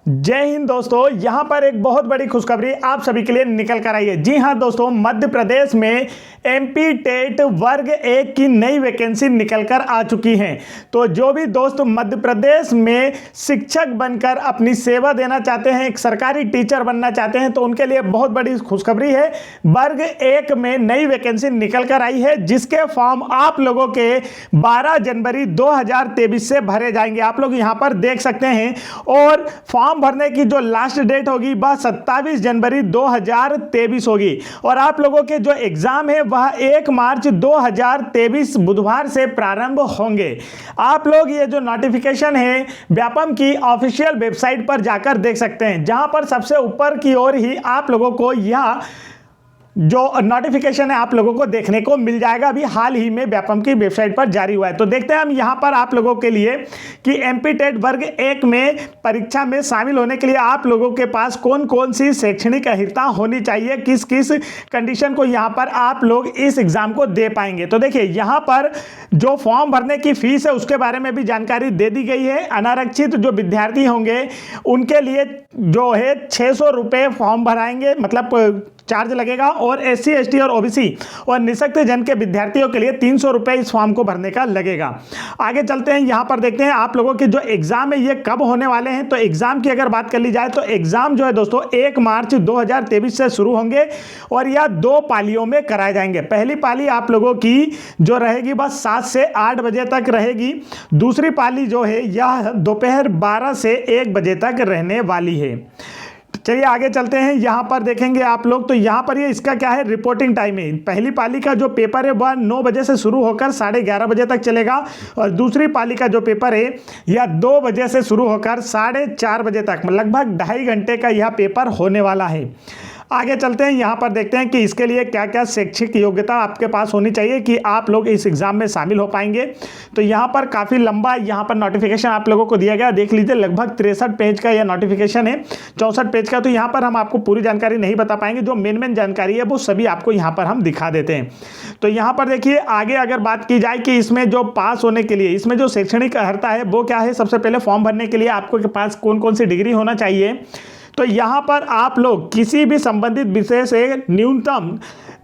जय हिंद दोस्तों, यहां पर एक बहुत बड़ी खुशखबरी आप सभी के लिए निकल कर आई है। जी हां दोस्तों, मध्य प्रदेश में एमपी टेट वर्ग 1 की नई वैकेंसी निकल कर आ चुकी हैं। तो जो भी दोस्त मध्य प्रदेश में शिक्षक बनकर अपनी सेवा देना चाहते हैं, एक सरकारी टीचर बनना चाहते हैं, तो उनके लिए बहुत बड़ी खुशखबरी है। वर्ग 1 में नई वैकेंसी निकल कर आई है, जिसके फॉर्म आप लोगों के 12 जनवरी 2023 से भरे जाएंगे। आप लोग यहां पर देख सकते हैं। और फॉर्म भरने की जो लास्ट डेट होगी वह 27 जनवरी 2023 होगी। और आप लोगों के जो एग्जाम है वह 1 मार्च 2023 बुधवार से प्रारंभ होंगे। आप लोग ये जो नोटिफिकेशन है व्यापम की ऑफिशियल वेबसाइट पर जाकर देख सकते हैं, जहां पर सबसे ऊपर की ओर ही आप लोगों को यह जो नोटिफिकेशन है आप लोगों को देखने को मिल जाएगा। अभी हाल ही में व्यापम की वेबसाइट पर जारी हुआ है। तो देखते हैं हम यहां पर आप लोगों के लिए कि एमपी टेट वर्ग 1 में परीक्षा में शामिल होने के लिए आप लोगों के पास कौन कौन सी शैक्षणिक अर्हता होनी चाहिए, किस किस कंडीशन को यहां पर आप लोग इस एग्जाम को दे पाएंगे। तो देखिए, यहां पर जो फॉर्म भरने की फीस है उसके बारे में भी जानकारी दे दी गई है। अनारक्षित जो विद्यार्थी होंगे उनके लिए जो है 600 रुपये फॉर्म भराएंगे, मतलब चार्ज लगेगा। और SC ST और OBC और निःशक्त जन के विद्यार्थियों के लिए 300 रुपये इस फॉर्म को भरने का लगेगा। आगे चलते हैं, यहाँ पर देखते हैं आप लोगों के जो एग्जाम है ये कब होने वाले हैं। तो एग्जाम की अगर बात कर ली जाए तो एग्जाम जो है दोस्तों 1 मार्च 2023 से शुरू होंगे और यह 2 पालियों में कराए जाएंगे। पहली पाली आप लोगों की जो रहेगी बस 7 से 8 बजे तक रहेगी। दूसरी पाली जो है यह दोपहर 12 से 1 बजे तक रहने वाली है। चलिए आगे चलते हैं, यहाँ पर देखेंगे आप लोग। तो यहाँ पर ये इसका क्या है, रिपोर्टिंग टाइम है। पहली पाली का जो पेपर है वह 9 बजे से शुरू होकर 11:30 बजे तक चलेगा। और दूसरी पाली का जो पेपर है यह 2 बजे से शुरू होकर 4:30 बजे तक, लगभग 2.5 घंटे का यह पेपर होने वाला है। आगे चलते हैं, यहाँ पर देखते हैं कि इसके लिए क्या क्या शैक्षिक योग्यता आपके पास होनी चाहिए कि आप लोग इस एग्जाम में शामिल हो पाएंगे। तो यहाँ पर काफ़ी लंबा यहाँ पर नोटिफिकेशन आप लोगों को दिया गया, देख लीजिए। लगभग 63 पेज का यह नोटिफिकेशन है, 64 पेज का। तो यहाँ पर हम आपको पूरी जानकारी नहीं बता पाएंगे, जो मेन जानकारी है वो सभी आपको यहाँ पर हम दिखा देते हैं। तो यहाँ पर देखिए, आगे अगर बात की जाए कि इसमें जो पास होने के लिए इसमें जो शैक्षणिक अर्हता है वो क्या है। सबसे पहले फॉर्म भरने के लिए आपको के पास कौन कौन सी डिग्री होना चाहिए। तो यहाँ पर आप लोग किसी भी संबंधित विषय से न्यूनतम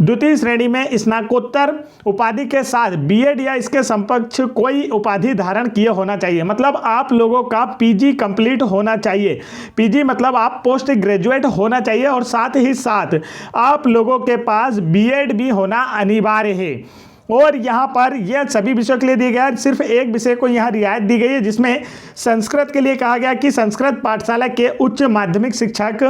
द्वितीय श्रेणी में स्नातकोत्तर उपाधि के साथ बीएड या इसके समकक्ष कोई उपाधि धारण किए होना चाहिए। मतलब आप लोगों का पीजी कंप्लीट होना चाहिए। पीजी मतलब आप पोस्ट ग्रेजुएट होना चाहिए और साथ ही साथ आप लोगों के पास बीएड भी होना अनिवार्य है। और यहाँ पर यह सभी विषयों के लिए दिया गया है। सिर्फ एक विषय को यहाँ रियायत दी गई है, जिसमें संस्कृत के लिए कहा गया कि संस्कृत पाठशाला के उच्च माध्यमिक शिक्षक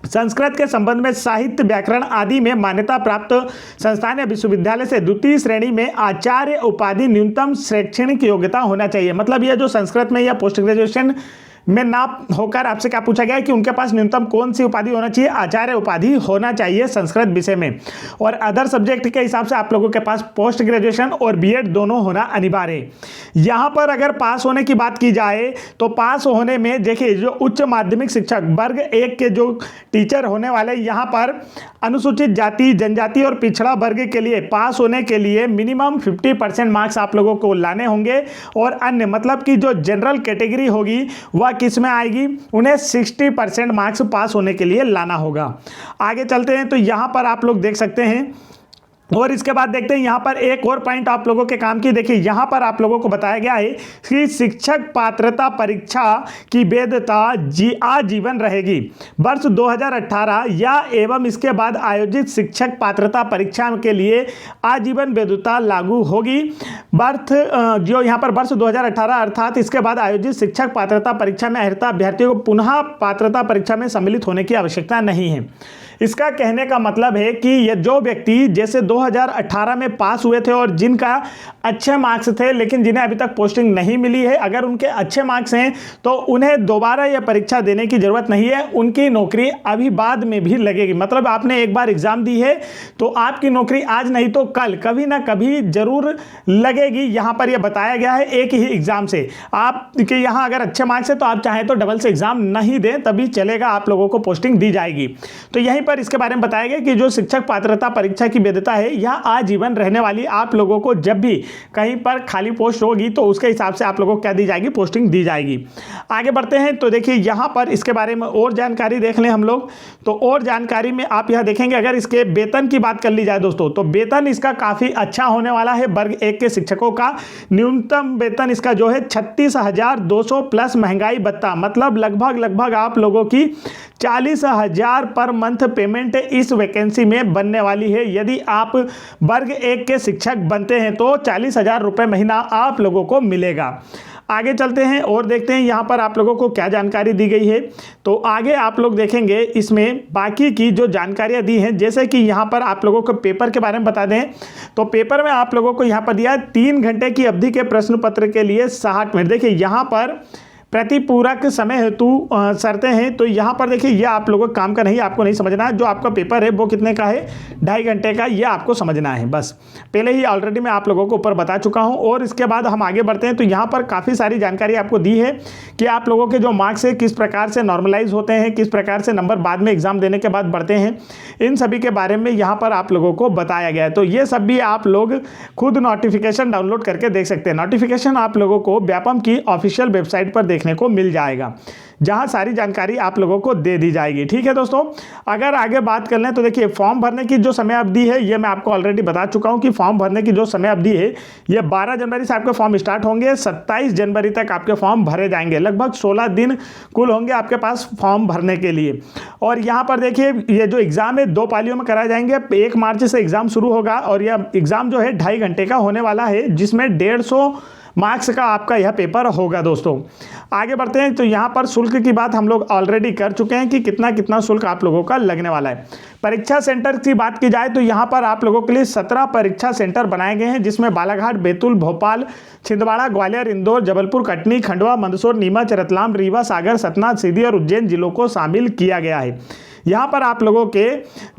संस्कृत के संबंध में साहित्य, व्याकरण आदि में मान्यता प्राप्त संस्थान या विश्वविद्यालय से द्वितीय श्रेणी में आचार्य उपाधि न्यूनतम शैक्षणिक योग्यता होना चाहिए। मतलब यह जो संस्कृत में या पोस्ट ग्रेजुएशन में ना होकर आपसे क्या पूछा गया है कि उनके पास न्यूनतम कौन सी उपाधि होना चाहिए, आचार्य उपाधि होना चाहिए संस्कृत विषय में। और अदर सब्जेक्ट के हिसाब से आप लोगों के पास पोस्ट ग्रेजुएशन और बीएड दोनों होना अनिवार्य है। यहाँ पर अगर पास होने की बात की जाए तो पास होने में देखिए, जो उच्च माध्यमिक शिक्षक वर्ग 1 के जो टीचर होने वाले, यहाँ पर अनुसूचित जाति, जनजाति और पिछड़ा वर्ग के लिए पास होने के लिए मिनिमम 50% मार्क्स आप लोगों को लाने होंगे। और अन्य मतलब कि जो जनरल कैटेगरी होगी वह किस में आएगी, उन्हें 60% मार्क्स पास होने के लिए लाना होगा। आगे चलते हैं, तो यहां पर आप लोग देख सकते हैं। और इसके बाद देखते हैं यहाँ पर एक और पॉइंट आप लोगों के काम की। देखिए, यहाँ पर आप लोगों को बताया गया है कि शिक्षक पात्रता परीक्षा की वैधता आजीवन रहेगी। वर्ष 2018 या एवं इसके बाद आयोजित शिक्षक पात्रता परीक्षा के लिए आजीवन वैधता लागू होगी। जो यहाँ पर वर्ष 2018 अर्थात इसके बाद आयोजित शिक्षक पात्रता परीक्षा में अर्हता अभ्यर्थियों को पुनः पात्रता परीक्षा में सम्मिलित होने की आवश्यकता नहीं है। इसका कहने का मतलब है कि ये जो व्यक्ति जैसे 2018 में पास हुए थे और जिनका अच्छे मार्क्स थे लेकिन जिन्हें अभी तक पोस्टिंग नहीं मिली है, अगर उनके अच्छे मार्क्स हैं तो उन्हें दोबारा यह परीक्षा देने की ज़रूरत नहीं है। उनकी नौकरी अभी बाद में भी लगेगी। मतलब आपने एक बार एग्ज़ाम दी है तो आपकी नौकरी आज नहीं तो कल कभी ना कभी ज़रूर लगेगी। यहाँ पर यह बताया गया है एक ही एग्ज़ाम से आपके यहाँ अगर अच्छे मार्क्स है तो आप चाहें तो डबल से एग्ज़ाम नहीं दें, तभी चलेगा, आप लोगों को पोस्टिंग दी जाएगी। तो यहीं पर इसके बारे में बताया गया कि जो शिक्षक पात्रता परीक्षा की वैधता है यह आजीवन रहने वाली। आप लोगों को जब भी कहीं पर खाली पोस्ट होगी तो उसके हिसाब से आप लोगों को क्या दी जाएगी, पोस्टिंग दी जाएगी। आगे बढ़ते हैं तो देखिए यहाँ पर इसके बारे में और जानकारी देख लें हम लोग। तो और जानकारी में आप यहाँ देखेंगे, अगर इसके वेतन की बात कर ली जाए दोस्तों, तो वेतन इसका काफ़ी अच्छा होने वाला है। वर्ग 1 के शिक्षकों का न्यूनतम वेतन इसका जो है 36,200 प्लस महंगाई भत्ता, मतलब लगभग आप लोगों की 40,000 पर मंथ पेमेंट इस वैकेंसी में बनने वाली है। यदि आप वर्ग 1 के शिक्षक बनते हैं तो 40,000 रुपये महीना आप लोगों को मिलेगा। आगे चलते हैं और देखते हैं यहाँ पर आप लोगों को क्या जानकारी दी गई है। तो आगे आप लोग देखेंगे इसमें बाकी की जो जानकारियाँ दी हैं, जैसे कि यहाँ पर आप लोगों को पेपर के बारे में बता दें तो पेपर में आप लोगों को यहाँ पर दिया 3 घंटे की अवधि के प्रश्न पत्र के लिए 60 मिनट। देखिए यहाँ पर प्रतिपूरक समय हेतु शर्तें हैं, तो यहाँ पर देखिए ये आप लोगों का काम का नहीं, आपको नहीं समझना है। जो आपका पेपर है वो कितने का है, 2.5 घंटे का, ये आपको समझना है बस। पहले ही ऑलरेडी मैं आप लोगों को ऊपर बता चुका हूँ। और इसके बाद हम आगे बढ़ते हैं तो यहाँ पर काफ़ी सारी जानकारी आपको दी है कि आप लोगों के जो मार्क्स है किस प्रकार से नॉर्मलाइज होते हैं, किस प्रकार से नंबर बाद में एग्जाम देने के बाद बढ़ते हैं, इन सभी के बारे में यहाँ पर आप लोगों को बताया गया है। तो ये सब भी आप लोग खुद नोटिफिकेशन डाउनलोड करके देख सकते हैं। नोटिफिकेशन आप लोगों को व्यापम की ऑफिशियल वेबसाइट पर देखने को मिल जाएगा, जहां सारी जानकारी आप लोगों को दे दी जाएगी। ठीक है दोस्तों, अगर आगे बात कर लें तो देखिए फॉर्म भरने की जो समय अवधि है ये मैं आपको ऑलरेडी बता चुका हूं कि फॉर्म भरने की जो समय अवधि है ये 12 जनवरी से आपके फॉर्म स्टार्ट होंगे, 27 जनवरी तक आपके फॉर्म भरे जाएंगे। लगभग 16 दिन कुल होंगे आपके पास फॉर्म भरने के लिए। और यहाँ पर देखिए ये जो एग्ज़ाम है 2 पालियों में कराए जाएंगे। 1 मार्च से एग्ज़ाम शुरू होगा और यह एग्ज़ाम जो है 2.5 घंटे का होने वाला है, जिसमें 150 मार्क्स का आपका यह पेपर होगा दोस्तों। आगे बढ़ते हैं तो यहाँ पर शुल्क की बात हम लोग ऑलरेडी कर चुके हैं कि कितना शुल्क आप लोगों का लगने वाला है। परीक्षा सेंटर की बात की जाए तो यहाँ पर आप लोगों के लिए 17 परीक्षा सेंटर बनाए गए हैं, जिसमें बालाघाट, बैतूल, भोपाल, छिंदवाड़ा, ग्वालियर, इंदौर, जबलपुर, कटनी, खंडवा, मंदसौर, नीमच, रतलाम, रीवा, सागर, सतना, सीधी और उज्जैन जिलों को शामिल किया गया है। यहाँ पर आप लोगों के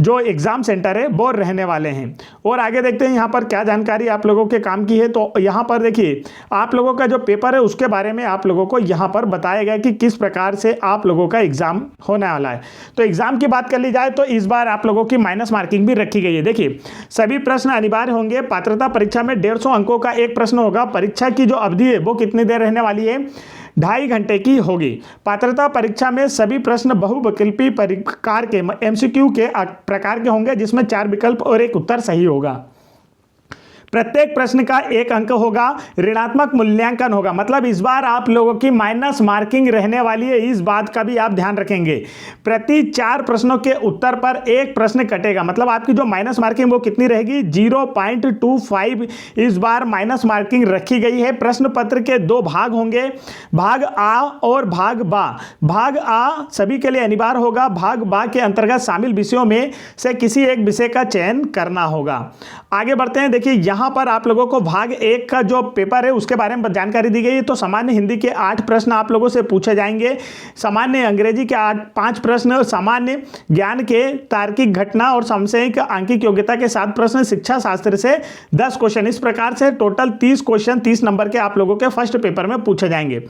जो एग्ज़ाम सेंटर है वो रहने वाले हैं। और आगे देखते हैं यहाँ पर क्या जानकारी आप लोगों के काम की है। तो यहाँ पर देखिए आप लोगों का जो पेपर है उसके बारे में आप लोगों को यहाँ पर बताया गया कि किस प्रकार से आप लोगों का एग्ज़ाम होने वाला है। तो एग्ज़ाम की बात कर ली जाए तो इस बार आप लोगों की माइनस मार्किंग भी रखी गई है। देखिए सभी प्रश्न अनिवार्य होंगे। पात्रता परीक्षा में 150 अंकों का एक प्रश्न होगा। परीक्षा की जो अवधि है वो कितनी देर रहने वाली है, 2.5 घंटे की होगी। पात्रता परीक्षा में सभी प्रश्न बहुविकल्पी प्रकार के MCQ के प्रकार के होंगे, जिसमें 4 विकल्प और 1 उत्तर सही होगा। प्रत्येक प्रश्न का 1 अंक होगा। ऋणात्मक मूल्यांकन होगा, मतलब इस बार आप लोगों की माइनस मार्किंग रहने वाली है, इस बात का भी आप ध्यान रखेंगे। प्रति 4 प्रश्नों के उत्तर पर 1 प्रश्न कटेगा, मतलब आपकी जो माइनस मार्किंग वो कितनी रहेगी, 0.25 इस बार माइनस मार्किंग रखी गई है। प्रश्न पत्र के 2 भाग होंगे, भाग आ और भाग बा। भाग आ सभी के लिए अनिवार्य होगा। भाग बा के अंतर्गत शामिल विषयों में से किसी एक विषय का चयन करना होगा। आगे बढ़ते हैं, देखिए यहाँ पर आप लोगों को भाग 1 का जो पेपर है उसके बारे में जानकारी दी गई है। तो सामान्य हिंदी के 8 प्रश्न आप लोगों से पूछे जाएंगे, सामान्य अंग्रेजी के 5 प्रश्न, सामान्य ज्ञान के तार्किक घटना और सामयिक आंकिक योग्यता के 7 प्रश्न, शिक्षा शास्त्र से 10 क्वेश्चन। इस प्रकार से टोटल 30 क्वेश्चन 30 नंबर के आप लोगों के फर्स्ट पेपर में पूछे जाएंगे।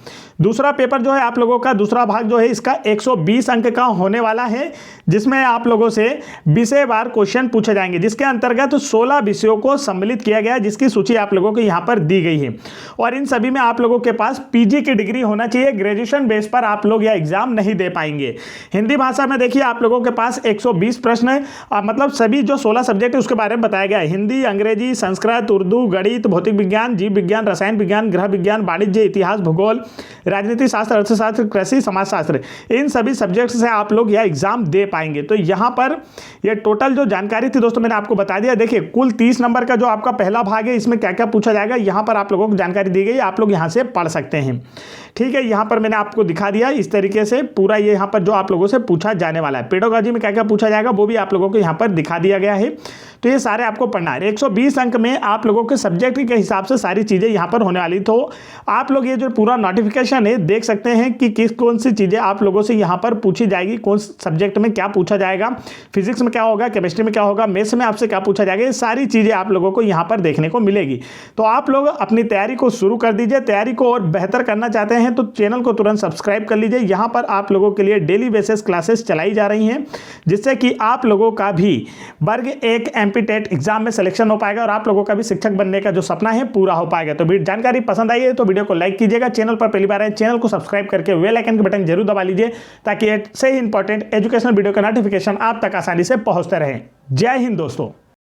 दूसरा पेपर जो है आप लोगों का दूसरा भाग जो है इसका 120 अंक का होने वाला है, जिसमें आप लोगों से विषयवार क्वेश्चन पूछे जाएंगे, जिसके अंतर्गत 16 विषयों को सम्मिलित किया गया, जिसकी सूची आप लोगों को यहां पर दी गई है। और इन सभी में आप लोगों के पास पीजी की डिग्री होना चाहिए। ग्रेजुएशन बेस पर आप लोग यह एग्जाम नहीं दे पाएंगे। हिंदी भाषा में देखिए आप लोगों के पास 120 प्रश्न है, मतलब सभी जो 16 सब्जेक्ट है उसके बारे में बताया गया है। हिंदी, अंग्रेजी, संस्कृत, उर्दू, गणित, भौतिक विज्ञान, जीव विज्ञान, रसायन विज्ञान, गृह विज्ञान, वाणिज्य, इतिहास, भूगोल, राजनीति शास्त्र, अर्थशास्त्र, कृषि, समाजशास्त्र, इन सभी सब्जेक्ट से आप लोग यह एग्जाम दे पाएंगे। तो यहाँ पर यह टोटल जो जानकारी थी दोस्तों मैंने आपको बता दिया। देखिए कुल 30 नंबर का जो आपका पहला भाग है इसमें क्या क्या पूछा जाएगा यहाँ पर आप लोगों को जानकारी दी गई, आप लोग यहाँ से पढ़ सकते हैं। ठीक है, यहाँ पर मैंने आपको दिखा दिया इस तरीके से पूरा ये यहाँ पर जो आप लोगों से पूछा जाने वाला है। पेडागोजी में क्या क्या पूछा जाएगा वो भी आप लोगों को यहाँ पर दिखा दिया गया है। तो ये सारे आपको पढ़ना है। 120 अंक में आप लोगों के सब्जेक्ट के हिसाब से सारी चीज़ें यहाँ पर होने वाली। तो आप लोग ये जो पूरा नोटिफिकेशन है देख सकते हैं कि कौन सी चीज़ें आप लोगों से यहाँ पर पूछी जाएगी, कौन सब्जेक्ट में क्या पूछा जाएगा, फिजिक्स में क्या होगा, केमिस्ट्री में क्या होगा, मैथ्स में आपसे क्या पूछा जाएगा, ये सारी चीज़ें आप लोगों को यहाँ पर देखने को मिलेगी। तो आप लोग अपनी तैयारी को शुरू कर दीजिए। तैयारी को और बेहतर करना चाहते हैं तो चैनल को तुरंत सब्सक्राइब कर लीजिए। यहाँ पर आप लोगों के लिए डेली बेसिस क्लासेस चलाई जा रही हैं, जिससे कि आप लोगों का भी वर्ग 1 एमपी टेट एग्जाम में सिलेक्शन हो पाएगा और आप लोगों का भी शिक्षक बनने का जो सपना है पूरा हो पाएगा। तो जानकारी पसंद आई है तो वीडियो को लाइक कीजिएगा, चैनल पर पहली बार आए चैनल को सब्सक्राइब करके बेल आइकन के बटन जरूर दबा लीजिए, ताकि ऐसे ही इंपॉर्टेंट एजुकेशनल वीडियो का नोटिफिकेशन आप तक आसानी से पहुंचते रहे। जय हिंद दोस्तों।